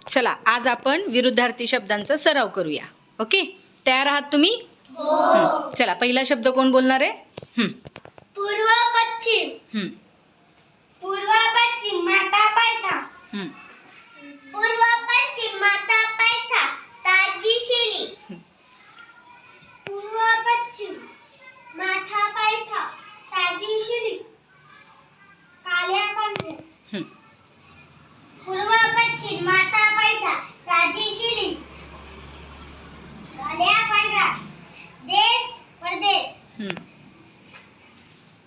चला आज आपण विरुद्धार्थी शब्दांचा सराव करूया. ओके, तयार आहात तुम्ही? हो. चला पहिला शब्द कोण बोलणार आहे? पूर्व पश्चिम. पूर्व पश्चिम माता पायथा. पूर्व पश्चिम माता पायथा ताजी शिली. पूर्व पश्चिम माथा पायथा ताजी शिली काल्या पांढऱ्या. पूर्व पश्चिम माता पायथा ताजी शिली काल्या पांढऱ्या. देश परदेश.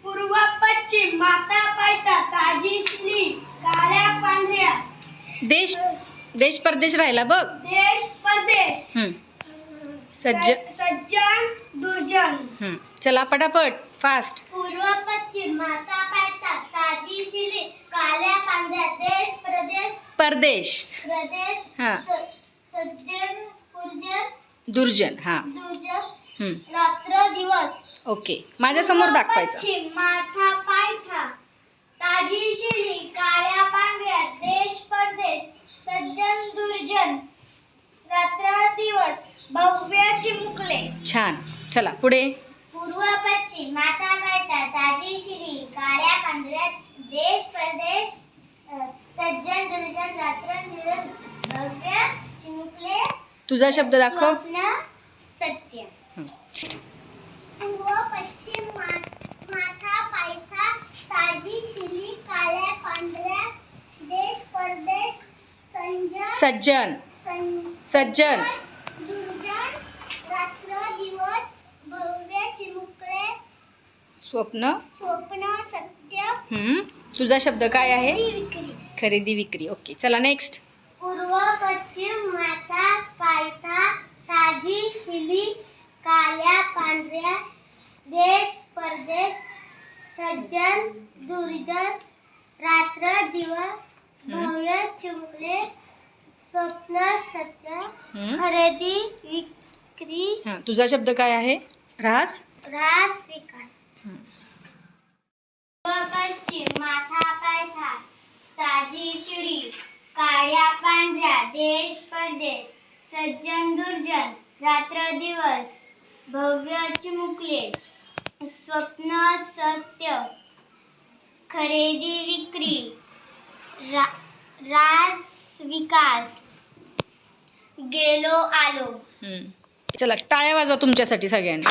पूर्व पश्चिम माता पायथा ताजी शिली काल्या पांढऱ्या. देश परदेश राहिला बघ. देश परदेश. सज्जन दुर्जन. चला पटापट फास्ट. पूर्व पश्चिम माता पायथा ताजी शिली काल्या पांढऱ्या. देश परदेश. परदेश. प्रदेश. हा. सज्जन दुर्जन. दुर्जन. हा. दुर्जन. रात्र दिवस. ओके, माझ्या समोर दाखवायचं. पश्चिम माथा पायथा ताजी शिली काळ्या पांढऱ्या. देश परदेश. सज्जन दुर्जन. रात्र दिवस. भव्य चिमुकले. छान. चला पुढे. पूर्व पश्चिम माथा पायथा ताजी शिली काळ्या पांढऱ्या. देश परदेश. सज्जन दुर्जन. रात्र दिवस. भव्य चिमुकले. तुझा शब्द दाखव. स्वप्न सत्य. पूर्व पश्चिम माथा पायथा ताजी शिली काळ्या पांढऱ्या. देश परदेश. सज्जन. सज्जन. दुर्जन. रात्र दिवस. भव्य चिमुकले. स्वप्न. स्वप्न सत्य. तुझा शब्द काय आहे? विक्री. खरेदी विक्री. ओके, चला नेक्स्ट. पूर्व पश्चिम माथा पायथा ताजी शिली काळ्या पांढऱ्या. देश परदेश. सज्जन दुर्जन. रात्र दिवस. भव्य चिमुकले. स्वप्न सत्य. खरेदी विक्री. तुझा शब्द काय आहे? रास. रास विकास. पूर्व पश्चिम माथा पायथा ताजी शिडी काळ्या पांढऱ्या. देश परदेश. सज्जन दुर्जन. रात्र दिवस. भव्य चिमुकले. स्वप्न सत्य. खरेदी विक्री. रास विकास. गेलो आलो. चला टाळ्या वाजवा तुमच्यासाठी सगळ्यांनी.